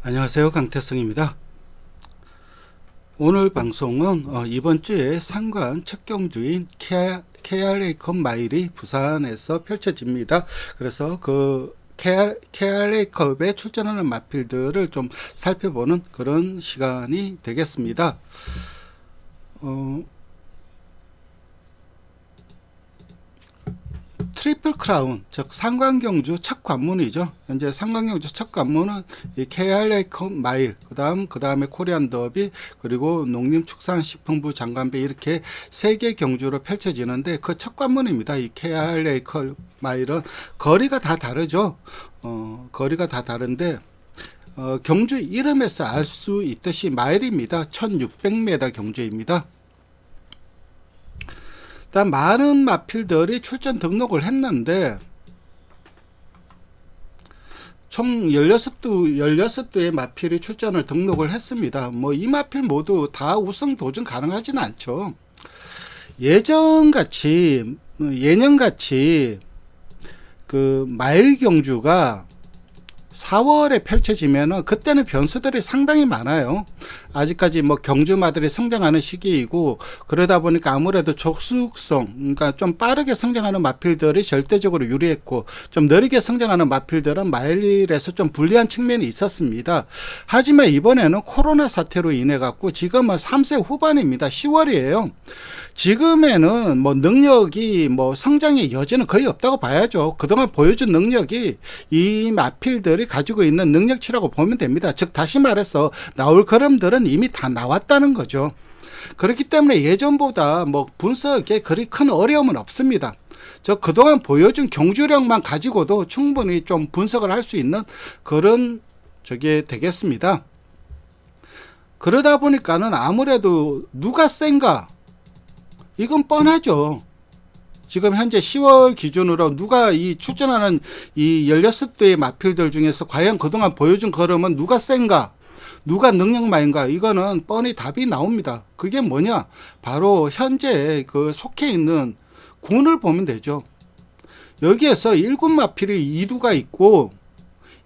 안녕하세요, 강태성입니다. 오늘 방송은 이번 주에 상관 첫 경주인 KRA 마일이 부산에서 펼쳐집니다. 그래서 그 KRA컵에 출전하는 마필들을 좀 살펴보는 그런 시간이 되겠습니다. 트리플 크라운, 즉 상관경주 첫 관문이죠. 현재 상관경주 첫 관문은 이 KRA컵 마일, 그 다음에 코리안 더비, 그리고 농림축산식품부 장관배, 이렇게 세 개 경주로 펼쳐지는데 그 첫 관문입니다. 이 KRA컵 마일은 거리가 다 다르죠. 거리가 다 다른데 경주 이름에서 알 수 있듯이 마일입니다. 1600m 경주입니다. 일단 많은 마필들이 출전 등록을 했는데 총 16두의 마필이 출전을 등록을 했습니다. 뭐 이 마필 모두 다 우승 도전 가능하지는 않죠. 예년같이 그 마일 경주가 4월에 펼쳐지면은 그때는 변수들이 상당히 많아요. 아직까지 뭐 경주마들이 성장하는 시기이고, 그러다 보니까 아무래도 족속성, 그러니까 좀 빠르게 성장하는 마필들이 절대적으로 유리했고, 좀 느리게 성장하는 마필들은 마일에서 좀 불리한 측면이 있었습니다. 하지만 이번에는 코로나 사태로 인해 갖고 지금은 3세 후반입니다. 10월이에요. 지금에는 뭐 능력이 뭐 성장의 여지는 거의 없다고 봐야죠. 그동안 보여준 능력이 이 마필들이 가지고 있는 능력치라고 보면 됩니다. 즉 다시 말해서 나올 걸음들은 이미 다 나왔다는 거죠. 그렇기 때문에 예전보다 뭐 분석에 그리 큰 어려움은 없습니다. 저 그동안 보여준 경주력만 가지고도 충분히 좀 분석을 할 수 있는 그런 저게 되겠습니다. 그러다 보니까는 아무래도 누가 센가, 이건 뻔하죠. 지금 현재 10월 기준으로 누가 이 출전하는 이 16대의 마필들 중에서 과연 그동안 보여준 걸음은 누가 센가, 누가 능력마인가, 이거는 뻔히 답이 나옵니다. 그게 뭐냐? 바로 현재 그 속해 있는 군을 보면 되죠. 여기에서 1군 마필이 2두가 있고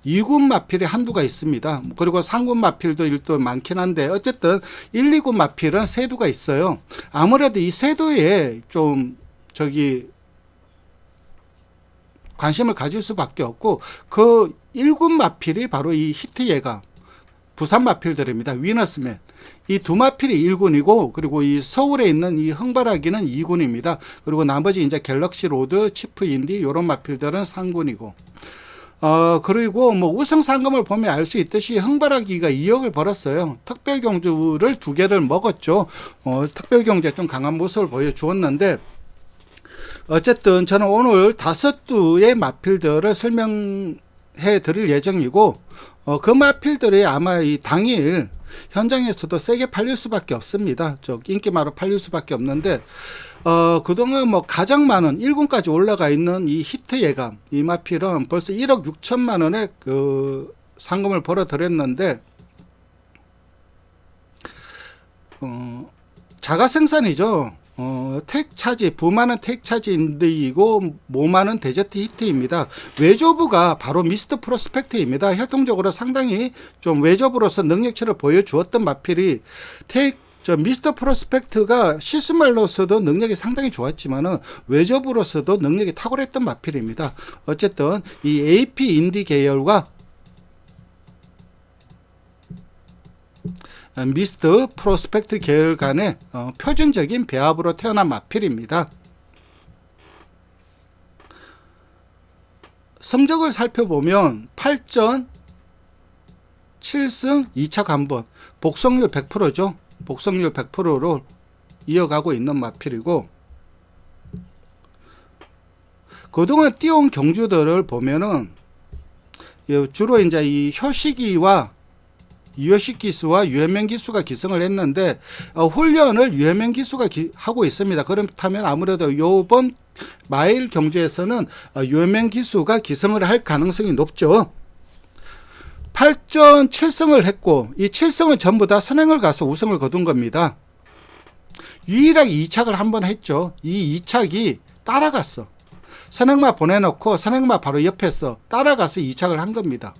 2군 마필이 한두가 있습니다. 그리고 3군 마필도 일도 많긴 한데 어쨌든 1, 2군 마필은 세두가 있어요. 아무래도 이 세두에 좀 관심을 가질 수밖에 없고, 그 1군 마필이 바로 이 히트 예감, 부산 마필들입니다. 위너스맨. 이 두 마필이 1군이고, 그리고 이 서울에 있는 이 흥바라기는 2군입니다. 그리고 나머지 이제 갤럭시 로드, 치프 인디, 요런 마필들은 3군이고. 그리고 뭐 우승 상금을 보면 알 수 있듯이 흥바라기가 2억을 벌었어요. 특별경주를 2개를 먹었죠. 특별경주에 좀 강한 모습을 보여주었는데, 어쨌든 저는 오늘 5두의 마필들을 설명해 드릴 예정이고, 그 마필들이 아마 이 당일 현장에서도 세게 팔릴 수밖에 없습니다. 인기마로 팔릴 수밖에 없는데, 그동안 뭐 가장 많은 1군까지 올라가 있는 이 히트 예감, 이 마필은 벌써 1억 6천만 원의 그 상금을 벌어들였는데, 자가 생산이죠. 택차지, 부마는 택차지인데이고 모마는 데저트 히트입니다. 외조부가 바로 미스터 프로스펙트입니다. 혈통적으로 상당히 좀 외조부로서 능력치를 보여주었던 마필이 미스터 프로스펙트가 시스말로서도 능력이 상당히 좋았지만은 외조부로서도 능력이 탁월했던 마필입니다. 어쨌든 이 AP 인디 계열과 미스터 프로스펙트 계열 간의 표준적인 배합으로 태어난 마필입니다. 성적을 살펴보면 8전 7승 2차 간번, 복속률 100%죠. 복속률 100%로 이어가고 있는 마필이고, 그동안 뛰어온 경주들을 보면은 주로 이제 이 효시기와 유효식 기수와 유해명 기수가 기승을 했는데, 훈련을 유해명 기수가 하고 있습니다. 그렇다면 아무래도 요번 마일 경주에서는 유해명 기수가 기승을 할 가능성이 높죠. 8전 7승을 했고, 이 7승은 전부 다 선행을 가서 우승을 거둔 겁니다. 유일하게 2착을 한번 했죠. 이 2착이 따라갔어. 선행마 보내놓고 선행마 바로 옆에서 따라가서 2착을 한 겁니다.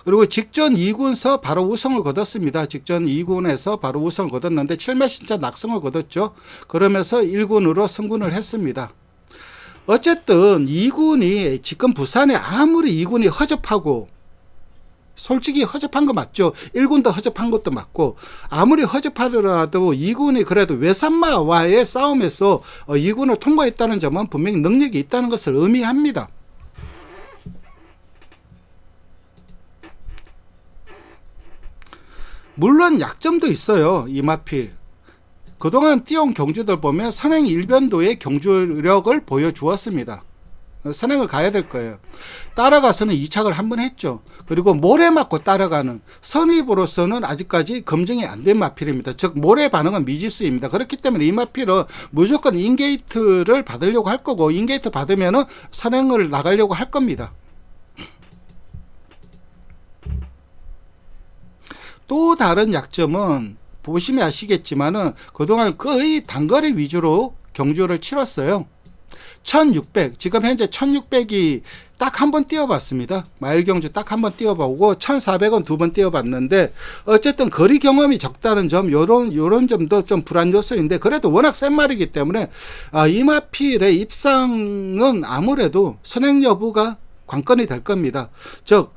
그리고 직전 2군서 바로 우승을 거뒀습니다. 직전 2군에서 바로 우승을 거뒀는데 7매신차 낙승을 거뒀죠. 그러면서 1군으로 승군을 했습니다. 어쨌든 2군이 지금 부산에 아무리 2군이 허접하고 솔직히 허접한 거 맞죠. 1군도 허접한 것도 맞고 아무리 허접하더라도 2군이 그래도 외산마와의 싸움에서 2군을 통과했다는 점은 분명히 능력이 있다는 것을 의미합니다. 물론 약점도 있어요. 이마필. 그동안 뛰어온 경주들 보면 선행 일변도의 경주력을 보여주었습니다. 선행을 가야 될 거예요. 따라가서는 2착을 한 번 했죠. 그리고 모래 맞고 따라가는 선입으로서는 아직까지 검증이 안 된 마필입니다. 즉 모래 반응은 미지수입니다. 그렇기 때문에 이 마필은 무조건 인게이트를 받으려고 할 거고 인게이트 받으면 선행을 나가려고 할 겁니다. 또 다른 약점은 보시면 아시겠지만은 그동안 거의 단거리 위주로 경주를 치렀어요. 1600, 지금 현재 1600이 딱 한 번 뛰어봤습니다. 마일 경주 딱 한 번 뛰어보고 1400은 두 번 뛰어봤는데 어쨌든 거리 경험이 적다는 점, 요런 점도 좀 불안 요소인데 그래도 워낙 센 말이기 때문에 이마필의 입상은 아무래도 선행 여부가 관건이 될 겁니다. 즉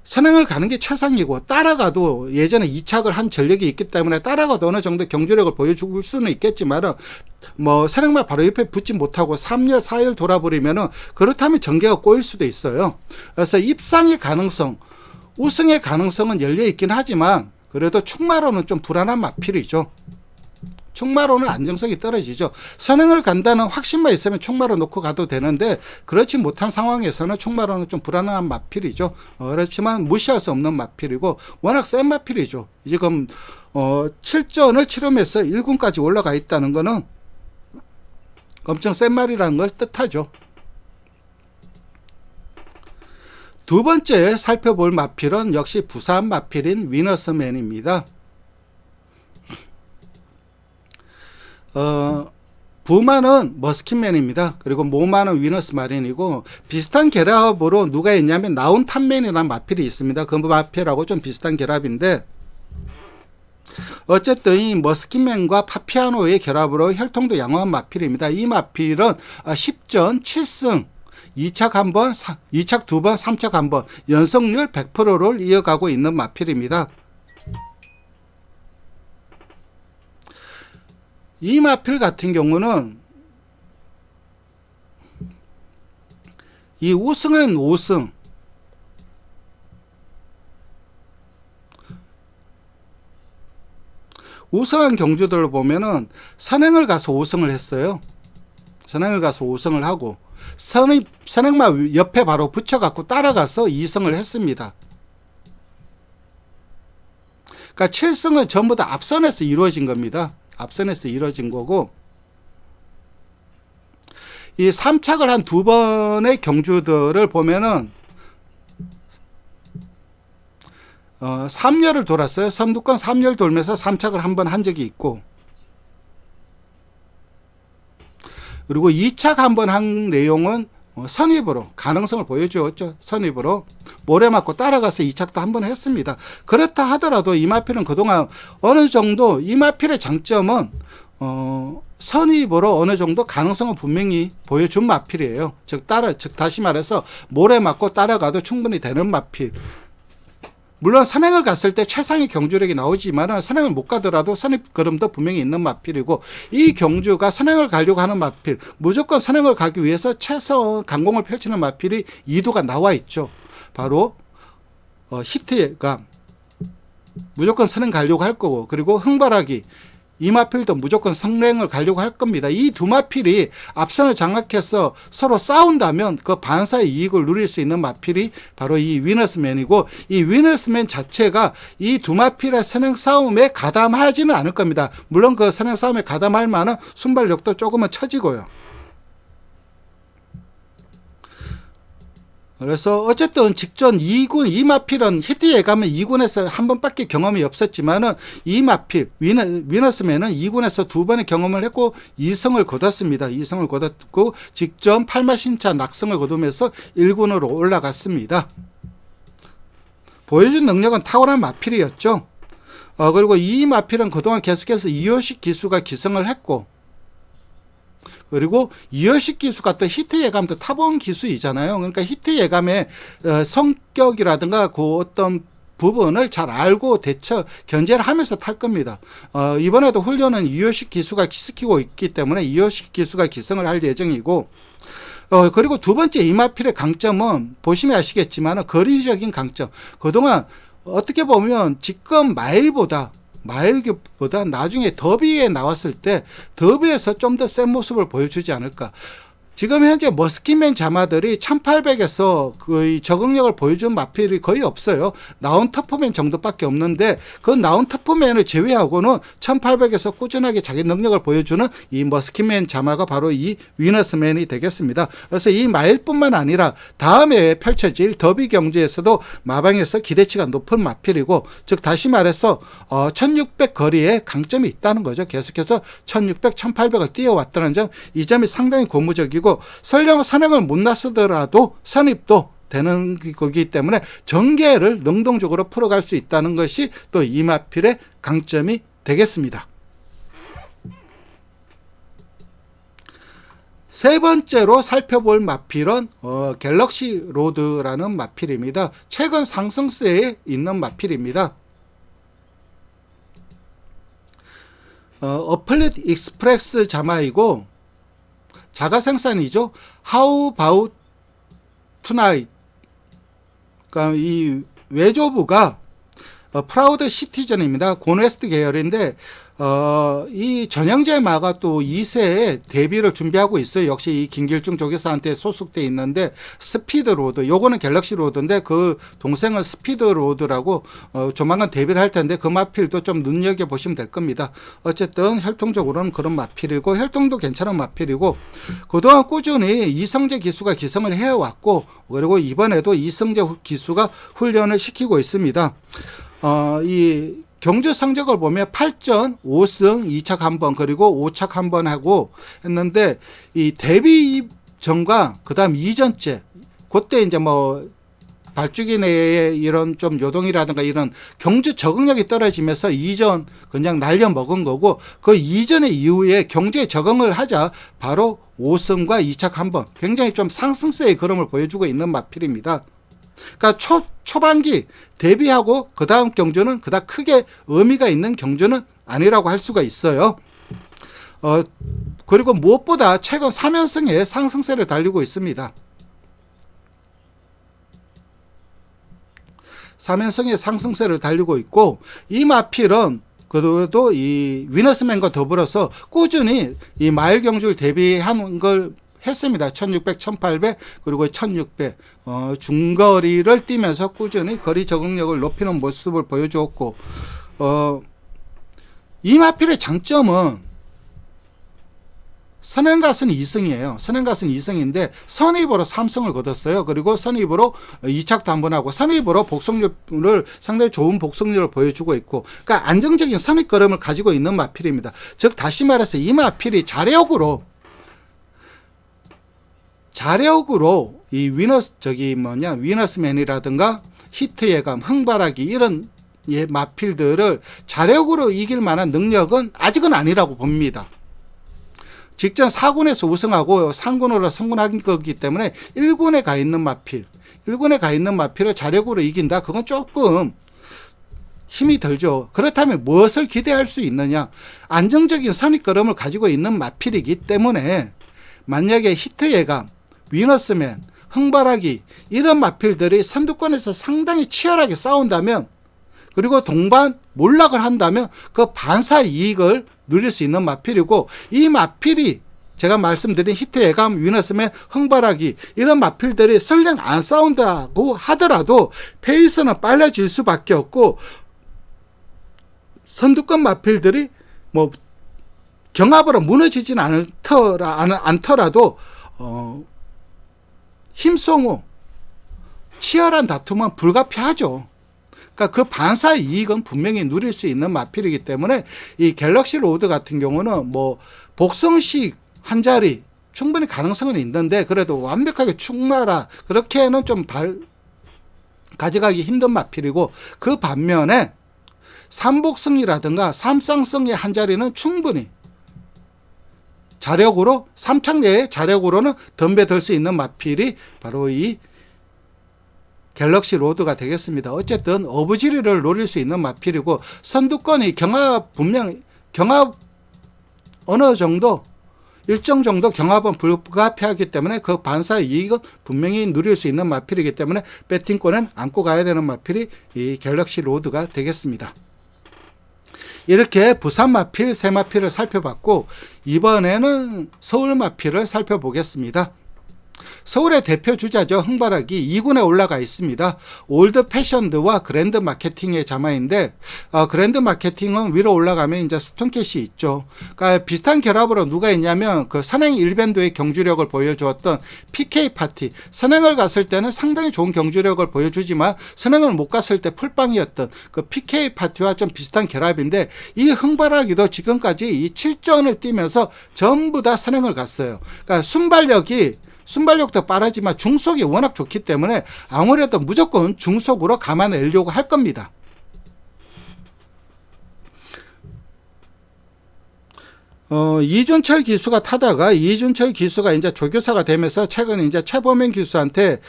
선행을 가는 게 최상이고 따라가도 예전에 2착을 한 전력이 있기 때문에 따라가도 어느 정도 경주력을 보여줄 수는 있겠지만 뭐 선행만 바로 옆에 붙지 못하고 3열 4열 돌아버리면 그렇다면 전개가 꼬일 수도 있어요. 그래서 입상의 가능성, 우승의 가능성은 열려 있긴 하지만 그래도 충마로는 좀 불안한 마필이죠. 충마로는 안정성이 떨어지죠. 선행을 간다는 확신만 있으면 충마로 놓고 가도 되는데 그렇지 못한 상황에서는 충마로는 좀 불안한 마필이죠. 그렇지만 무시할 수 없는 마필이고 워낙 센 마필이죠. 지금 7전을 치르면서 1군까지 올라가 있다는 것은 엄청 센 말이라는 걸 뜻하죠. 두 번째 살펴볼 마필은 역시 부산 마필인 위너스맨입니다. 부마는 머스킨맨입니다. 그리고 모마는 위너스 마린이고 비슷한 결합으로 누가 있냐면 나운탄맨이라는 마필이 있습니다. 그 마필하고 좀 비슷한 결합인데 어쨌든 이 머스킨맨과 파피아노의 결합으로 혈통도 양호한 마필입니다. 이 마필은 10전 7승 2착 1번, 2착 2번, 3착 1번 연속률 100%를 이어가고 있는 마필입니다. 이 마필 같은 경우는 이 우승한 5승 우승한 경주들을 보면은 선행을 가서 5승을 했어요. 선행을 가서 5승을 하고 선행마 옆에 바로 붙여갖고 따라가서 2승을 했습니다. 그러니까 7승은 전부 다 앞선에서 이루어진 겁니다. 앞선에서 이루어진 거고 이 3착을 한 두 번의 경주들을 보면은 3열을 돌았어요. 선두권 3열 돌면서 3착을 한 번 한 적이 있고 그리고 2착 한 번 한 내용은 선입으로 가능성을 보여주었죠. 선입으로 모래 맞고 따라가서 2착도 한 번 했습니다. 그렇다 하더라도 이마필은 그동안 어느 정도 이마필의 장점은 선입으로 어느 정도 가능성은 분명히 보여준 마필이에요. 즉 다시 말해서 모래 맞고 따라가도 충분히 되는 마필. 물론 선행을 갔을 때 최상의 경주력이 나오지만 선행을 못 가더라도 선입 걸음도 분명히 있는 마필이고 이 경주가 선행을 가려고 하는 마필 무조건 선행을 가기 위해서 최선 강공을 펼치는 마필이 2두가 나와 있죠. 바로 히트가 무조건 선행 가려고 할 거고 그리고 흥발하기 이 마필도 무조건 성랭을 가려고 할 겁니다. 이 두 마필이 앞선을 장악해서 서로 싸운다면 그 반사의 이익을 누릴 수 있는 마필이 바로 이 위너스맨이고 이 위너스맨 자체가 이 두 마필의 선행 싸움에 가담하지는 않을 겁니다. 물론 그 선행 싸움에 가담할 만한 순발력도 조금은 처지고요. 그래서 어쨌든 직전 2군 이마필은 히트 예감은 2군에서 한 번밖에 경험이 없었지만은 이마필 위너스맨은 2군에서 두 번의 경험을 했고 2승을 거뒀습니다. 2승을 거뒀고 직전 8마신차 낙승을 거두면서 1군으로 올라갔습니다. 보여준 능력은 탁월한 마필이었죠. 그리고 이 마필은 그동안 계속해서 이효식 기수가 기승을 했고, 그리고 이효식 기수가 또 히트 예감도 타본 기수이잖아요. 그러니까 히트 예감의 성격이라든가 그 어떤 부분을 잘 알고 견제를 하면서 탈 겁니다. 이번에도 훈련은 이효식 기수가 시키고 있기 때문에 이효식 기수가 기승을 할 예정이고, 그리고 두 번째 이마필의 강점은 보시면 아시겠지만 거리적인 강점. 그동안 어떻게 보면 지금 마일보다 나중에 더비에 나왔을 때 더비에서 좀 더 센 모습을 보여주지 않을까. 지금 현재 머스킷맨 자마들이 1800에서 거의 적응력을 보여준 마필이 거의 없어요. 나온 터프맨 정도밖에 없는데 그 나온 터프맨을 제외하고는 1800에서 꾸준하게 자기 능력을 보여주는 이 머스킷맨 자마가 바로 이 위너스맨이 되겠습니다. 그래서 이 마일뿐만 아니라 다음에 펼쳐질 더비 경주에서도 마방에서 기대치가 높은 마필이고, 즉 다시 말해서 1600 거리에 강점이 있다는 거죠. 계속해서 1600, 1800을 뛰어왔다는 점, 이 점이 상당히 고무적이고, 설령 선행을 못 나서더라도 선입도 되는 거기 때문에 전개를 능동적으로 풀어갈 수 있다는 것이 또 이 마필의 강점이 되겠습니다. 세 번째로 살펴볼 마필은 갤럭시 로드라는 마필입니다. 최근 상승세에 있는 마필입니다. 어플릿 익스프레스 자마이고 자가 생산이죠. How about tonight? 그러니까 이 외조부가 프라우드 시티즌입니다. 곤웨스트 계열인데 이 전형제마가 또 2세에 데뷔를 준비하고 있어요. 역시 이 김길중 조교사한테 소속돼 있는데 스피드 로드, 요거는 갤럭시 로드인데 그 동생은 스피드 로드라고 조만간 데뷔를 할 텐데 그 마필도 좀 눈여겨보시면 될 겁니다. 어쨌든 혈통적으로는 그런 마필이고 혈통도 괜찮은 마필이고 그동안 꾸준히 이성재 기수가 기성을 해왔고, 그리고 이번에도 이성재 기수가 훈련을 시키고 있습니다. 이 경주 성적을 보면 8전 5승 2착 1번 그리고 5착 1번 하고 했는데, 이 데뷔 전과 그 다음 2전째 그때 이제 뭐 발주기 내에 이런 좀 요동이라든가 이런 경주 적응력이 떨어지면서 2전 그냥 날려 먹은 거고, 그 이전의 이후에 경주에 적응을 하자 바로 5승과 2착 1번 굉장히 좀 상승세의 걸음을 보여주고 있는 마필입니다. 그러니까 초반기 데뷔하고 그 다음 경주는 그닥 크게 의미가 있는 경주는 아니라고 할 수가 있어요. 그리고 무엇보다 최근 3연승에 상승세를 달리고 있습니다. 3연승에 상승세를 달리고 있고, 이 마필은 그래도 이 위너스맨과 더불어서 꾸준히 이 마일 경주를 대비하는 걸 했습니다. 1600, 1800 그리고 1600 중거리를 뛰면서 꾸준히 거리 적응력을 높이는 모습을 보여주었고, 이 마필의 장점은 선행갓은 2승이에요. 선행갓은 2승인데 선입으로 3승을 거뒀어요. 그리고 선입으로 2착도 한번 하고 선입으로 복속률을 상당히 좋은 복속률을 보여주고 있고, 그러니까 안정적인 선입 걸음을 가지고 있는 마필입니다. 즉 다시 말해서 이 마필이 자력으로 이 위너스맨이라든가 히트 예감, 흥발하기 이런 마필들을 자력으로 이길 만한 능력은 아직은 아니라고 봅니다. 직전 4군에서 우승하고 3군으로 성군한 거기 때문에 1군에 가 있는 마필을 자력으로 이긴다? 그건 조금 힘이 들죠. 그렇다면 무엇을 기대할 수 있느냐? 안정적인 선입걸음을 가지고 있는 마필이기 때문에 만약에 히트 예감, 위너스맨, 흥발하기 이런 마필들이 선두권에서 상당히 치열하게 싸운다면, 그리고 동반 몰락을 한다면 그 반사 이익을 누릴 수 있는 마필이고, 이 마필이 제가 말씀드린 히트 예감, 위너스맨, 흥발하기 이런 마필들이 설령 안 싸운다고 하더라도 페이스는 빨라질 수밖에 없고, 선두권 마필들이 뭐 경합으로 무너지진 않더라도 힘소모 치열한 다툼은 불가피하죠. 그러니까 그 반사 이익은 분명히 누릴 수 있는 마필이기 때문에 이 갤럭시 로드 같은 경우는 뭐 복성식 한 자리 충분히 가능성은 있는데, 그래도 완벽하게 충마라 그렇게는 좀 가져가기 힘든 마필이고, 그 반면에 삼복승이라든가 삼쌍승의 한 자리는 충분히 자력으로, 3창 내의 자력으로는 덤벼들 수 있는 마필이 바로 이 갤럭시 로드가 되겠습니다. 어쨌든 어부지리를 노릴 수 있는 마필이고, 선두권이 경합 어느 정도, 일정 정도 경합은 불가피하기 때문에 그 반사 이익은 분명히 누릴 수 있는 마필이기 때문에 배팅권은 안고 가야 되는 마필이 이 갤럭시 로드가 되겠습니다. 이렇게 부산 마필, 세 마필을 살펴봤고, 이번에는 서울 마필을 살펴보겠습니다. 서울의 대표 주자죠. 흥바락이 2군에 올라가 있습니다. 올드 패션드와 그랜드 마케팅의 자마인데, 그랜드 마케팅은 위로 올라가면 이제 스톤캣이 있죠. 그러니까 비슷한 결합으로 누가 있냐면, 그 선행 일밴도의 경주력을 보여주었던 PK 파티. 선행을 갔을 때는 상당히 좋은 경주력을 보여주지만, 선행을 못 갔을 때 풀빵이었던 그 PK 파티와 좀 비슷한 결합인데, 이 흥바락이도 지금까지 이 7전을 뛰면서 전부 다 선행을 갔어요. 그러니까 순발력도 빠르지만 중속이 워낙 좋기 때문에 아무래도 무조건 중속으로 감아내려고 할 겁니다. 이준철 기수가 타다가, 이준철 기수가 이제 조교사가 되면서 최근 이제 최범행 기수한테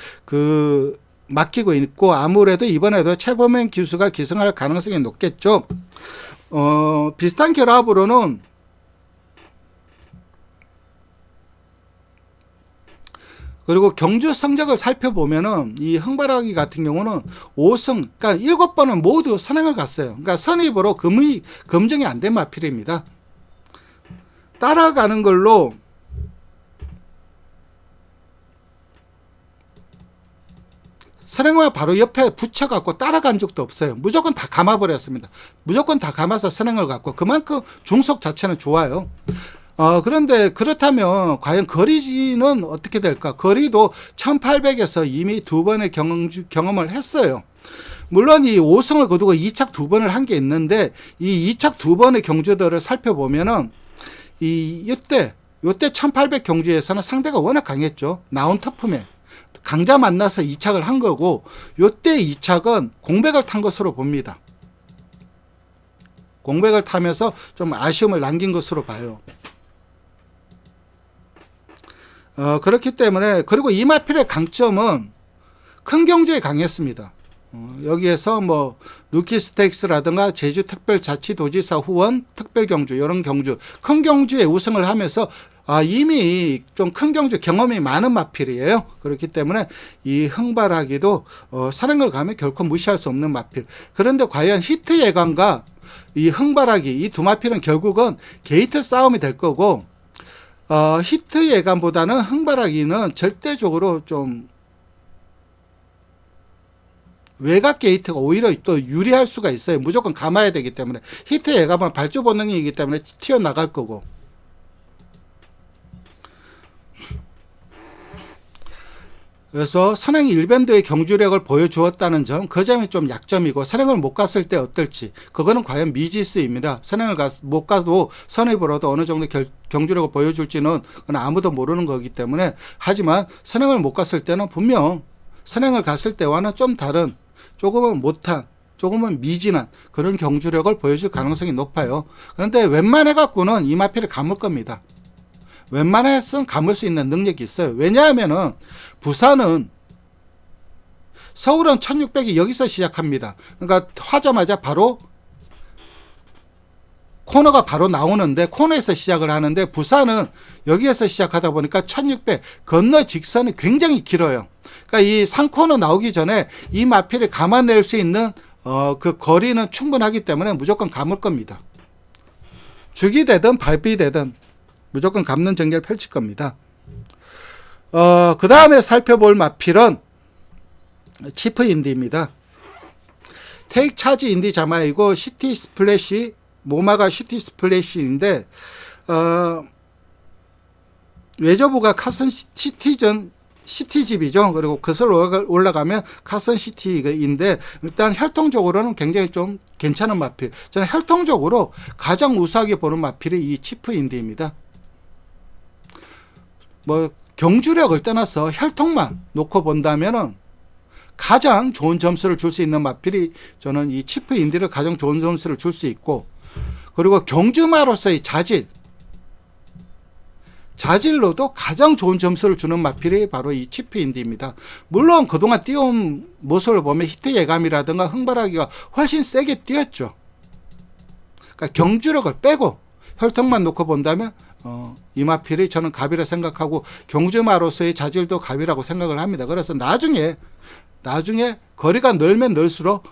맡기고 있고, 아무래도 이번에도 최범행 기수가 기승할 가능성이 높겠죠. 비슷한 결합으로는 그리고 경주 성적을 살펴보면은 이 흥바라기 같은 경우는 5승, 그러니까 7번은 모두 선행을 갔어요. 그러니까 선입으로 검증이 안 된 마필입니다. 따라가는 걸로 선행과 바로 옆에 붙여갖고 따라간 적도 없어요. 무조건 다 감아버렸습니다. 무조건 다 감아서 선행을 갔고, 그만큼 중속 자체는 좋아요. 그런데 그렇다면 과연 거리는 어떻게 될까? 거리도 1800에서 이미 2번의 경험을 했어요. 물론 이 5승을 거두고 2착 2번을 한 게 있는데, 이 2착 2번의 경주들을 살펴보면은 요때 1800 경주에서는 상대가 워낙 강했죠. 나온 터프맨. 강자 만나서 2착을 한 거고, 요때 2착은 공백을 탄 것으로 봅니다. 공백을 타면서 좀 아쉬움을 남긴 것으로 봐요. 그렇기 때문에, 그리고 이 마필의 강점은 큰 경주에 강했습니다. 여기에서 뭐 루키 스테이크스라든가 제주 특별자치도지사 후원 특별경주, 이런 경주, 큰 경주에 우승을 하면서 이미 좀 큰 경주 경험이 많은 마필이에요. 그렇기 때문에 이 흥바라기도 선행을 가면 결코 무시할 수 없는 마필. 그런데 과연 히트 예감과 이 흥바라기, 이 두 마필은 결국은 게이트 싸움이 될 거고, 히트 예감보다는 흥바라기는 절대적으로 좀 외곽 게이트가 오히려 또 유리할 수가 있어요. 무조건 감아야 되기 때문에. 히트 예감은 발주 본능이기 때문에 튀어나갈 거고. 그래서 선행 일밴드의 경주력을 보여주었다는 점, 그 점이 좀 약점이고, 선행을 못 갔을 때 어떨지, 그거는 과연 미지수입니다. 선행을 못 가도 선입으로도 어느 정도 경주력을 보여줄지는 아무도 모르는 거기 때문에. 하지만 선행을 못 갔을 때는 분명 선행을 갔을 때와는 좀 다른, 조금은 못한, 조금은 미진한 그런 경주력을 보여줄 가능성이 높아요. 그런데 웬만해 갖고는 이 마필을 감을 겁니다. 웬만해서는 감을 수 있는 능력이 있어요. 왜냐하면은 부산은, 서울은 1600이 여기서 시작합니다. 그러니까 하자마자 바로 코너가 바로 나오는데, 코너에서 시작을 하는데, 부산은 여기에서 시작하다 보니까 1600 건너 직선이 굉장히 길어요. 그러니까 이 상코너 나오기 전에 이 마필을 감아낼 수 있는 그 거리는 충분하기 때문에 무조건 감을 겁니다. 죽이 되든 발비 되든 무조건 감는 전개를 펼칠 겁니다. 그 다음에 살펴볼 마필은 치프 인디입니다. 테이크 차지 인디 자마이고, 시티 스플래시, 모마가 시티 스플래시인데, 외저부가 카슨 시티집이죠. 그리고 그슬 올라가면 카슨 시티인데, 일단 혈통적으로는 굉장히 좀 괜찮은 마필. 저는 혈통적으로 가장 우수하게 보는 마필이 이 치프 인디입니다. 뭐 경주력을 떠나서 혈통만 놓고 본다면은 가장 좋은 점수를 줄 수 있는 마필이 저는 이 치프 인디를 가장 좋은 점수를 줄 수 있고, 그리고 경주마로서의 자질로도 가장 좋은 점수를 주는 마필이 바로 이 치프 인디입니다. 물론 그동안 뛰어온 모습을 보면 히트 예감이라든가 흥발하기가 훨씬 세게 뛰었죠. 그러니까 경주력을 빼고 혈통만 놓고 본다면 이 마필이 저는 갑이라 생각하고, 경주마로서의 자질도 갑이라고 생각을 합니다. 그래서 나중에 거리가 늘면 늘수록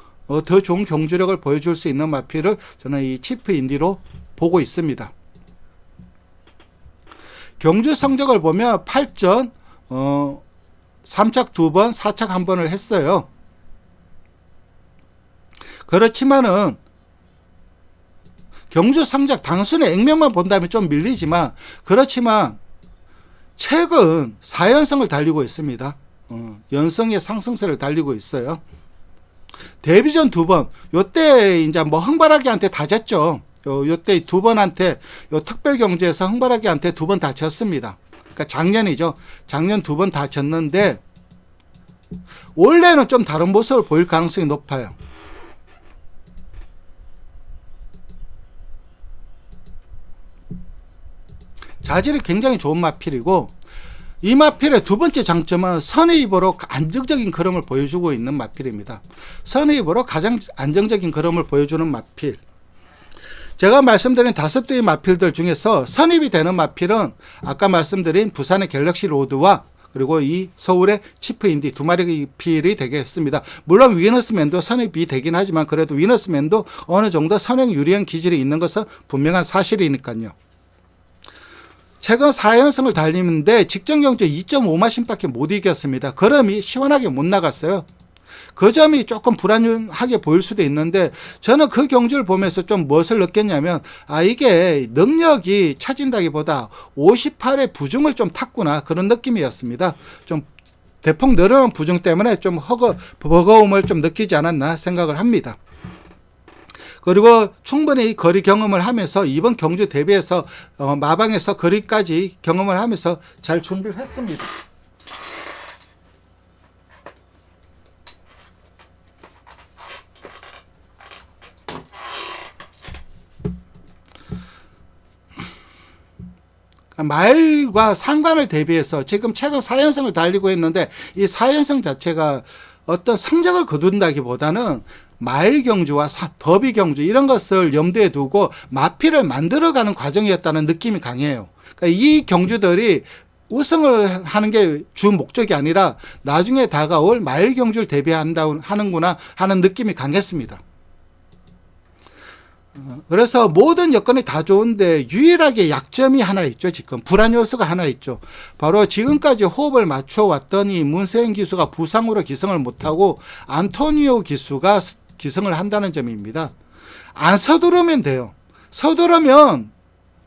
더 좋은 경주력을 보여줄 수 있는 마필을 저는 이 치프 인디로 보고 있습니다. 경주 성적을 보면 8전 3착 2번 4착 1번을 했어요. 그렇지만은 경주 성적 단순히 액면만 본다면 좀 밀리지만, 그렇지만 최근 4연승을 달리고 있습니다. 연승의 상승세를 달리고 있어요. 데뷔전 2번, 요때 이제 뭐 흥발하기한테 다 졌죠. 요때 2번한테 특별 경주에서 흥발하기한테 2번 다 졌습니다. 그러니까 작년이죠. 작년 2번 다 졌는데 원래는 좀 다른 모습을 보일 가능성이 높아요. 자질이 굉장히 좋은 마필이고, 이 마필의 두 번째 장점은 선의입으로 안정적인 걸음을 보여주고 있는 마필입니다. 선의입으로 가장 안정적인 걸음을 보여주는 마필. 제가 말씀드린 5대의 마필들 중에서 선입이 되는 마필은 아까 말씀드린 부산의 갤럭시 로드와 그리고 이 서울의 치프 인디 두 마리 필이 되겠습니다. 물론 위너스맨도 선입이 되긴 하지만, 그래도 위너스맨도 어느 정도 선행 유리한 기질이 있는 것은 분명한 사실이니까요. 최근 4연승을 달리는데 직전 경주 2.5마신밖에 못 이겼습니다. 걸음이 시원하게 못 나갔어요. 그 점이 조금 불안하게 보일 수도 있는데, 저는 그 경주를 보면서 좀 무엇을 느꼈냐면, 이게 능력이 처진다기보다 58의 부중을 좀 탔구나, 그런 느낌이었습니다. 좀 대폭 늘어난 부중 때문에 좀 버거움을 좀 느끼지 않았나 생각을 합니다. 그리고 충분히 거리 경험을 하면서 이번 경주 대비해서 마방에서 거리까지 경험을 하면서 잘 준비를 했습니다. 마일과 상관을 대비해서 지금 최근 4연승을 달리고 있는데, 이 4연승 자체가 어떤 성적을 거둔다기보다는 마일 경주와 더비 경주 이런 것을 염두에 두고 마필을 만들어가는 과정이었다는 느낌이 강해요. 그러니까 이 경주들이 우승을 하는 게 주 목적이 아니라 나중에 다가올 마일 경주를 하는구나 하는 느낌이 강했습니다. 그래서 모든 여건이 다 좋은데 유일하게 약점이 하나 있죠. 지금 불안 요소가 하나 있죠. 바로 지금까지 호흡을 맞춰왔더니 문세영 기수가 부상으로 기승을 못하고 안토니오 기수가 기승을 한다는 점입니다. 안 서두르면 돼요. 서두르면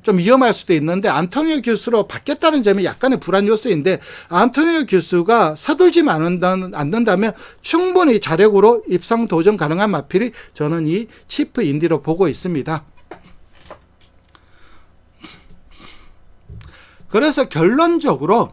좀 위험할 수도 있는데, 안토니오 기수로 바뀌었다는 점이 약간의 불안 요소인데, 안토니오 기수가 서둘지만 않는다면 충분히 자력으로 입상 도전 가능한 마필이 저는 이 치프 인디로 보고 있습니다. 그래서 결론적으로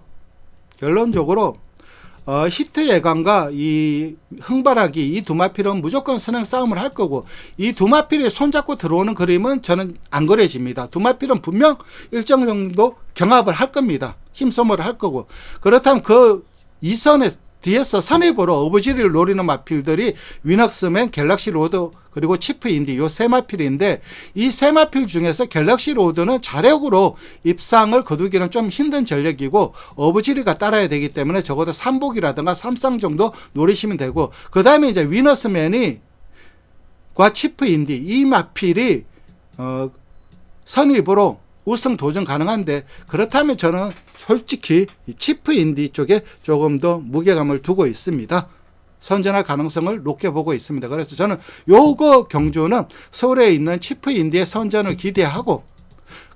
히트 예감과 이 흥발하기, 이 두 마필은 무조건 선행 싸움을 할 거고, 이 두 마필이 손잡고 들어오는 그림은 저는 안 그려집니다. 두 마필은 분명 일정 정도 경합을 할 겁니다. 힘소모를 할 거고, 그렇다면 그 이선에 뒤에서 선입으로 어부지리를 노리는 마필들이 위너스맨, 갤럭시 로드, 그리고 치프 인디, 요 세 마필인데, 이 세 마필 중에서 갤럭시 로드는 자력으로 입상을 거두기는 좀 힘든 전력이고, 어부지리가 따라야 되기 때문에 적어도 3복이라든가 3상 정도 노리시면 되고, 그 다음에 이제 위너스맨이 과 치프 인디, 이 마필이 선입으로 우승 도전 가능한데, 그렇다면 저는 솔직히 치프 인디 쪽에 조금 더 무게감을 두고 있습니다. 선전할 가능성을 높게 보고 있습니다. 그래서 저는 요거 경주는 서울에 있는 치프 인디의 선전을 기대하고,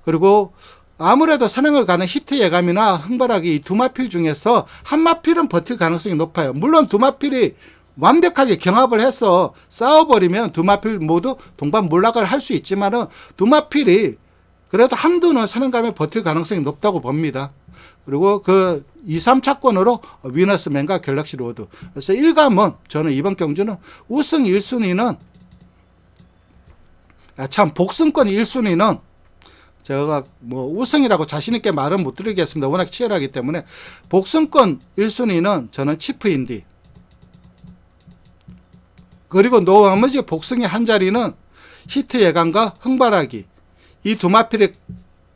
그리고 아무래도 선행을 가는 히트 예감이나 흥발하기 이 두 마필 중에서 한 마필은 버틸 가능성이 높아요. 물론 두 마필이 완벽하게 경합을 해서 싸워버리면 두 마필 모두 동반몰락을 할 수 있지만은, 두 마필이 그래도 한두는 선행감에 버틸 가능성이 높다고 봅니다. 그리고 그 2, 3차권으로 위너스맨과 갤럭시 로드. 그래서 일감은 저는 이번 경주는 우승 1순위는 복승권 1순위는 제가 뭐 우승이라고 자신있게 말은 못 드리겠습니다. 워낙 치열하기 때문에 복승권 1순위는 저는 치프인디. 그리고 나머지 복승의 한 자리는 히트 예감과 흥바라기. 이 두 마필이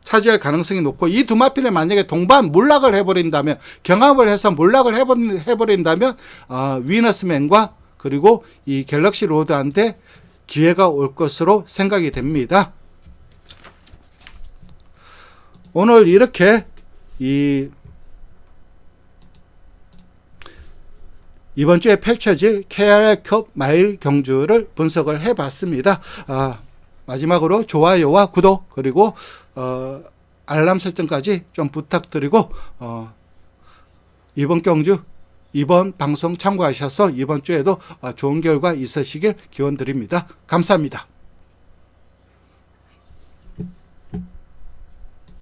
차지할 가능성이 높고, 이 두 마필이 만약에 동반 몰락을 해버린다면, 경합을 해서 몰락을 해버린다면 위너스맨과 그리고 이 갤럭시 로드한테 기회가 올 것으로 생각이 됩니다. 오늘 이렇게 이번 주에 펼쳐질 KRL컵 마일 경주를 분석을 해봤습니다. 마지막으로 좋아요와 구독 그리고 알람 설정까지 좀 부탁드리고 이번 경주 이번 방송 참고하셔서 이번 주에도 좋은 결과 있으시길 기원드립니다. 감사합니다.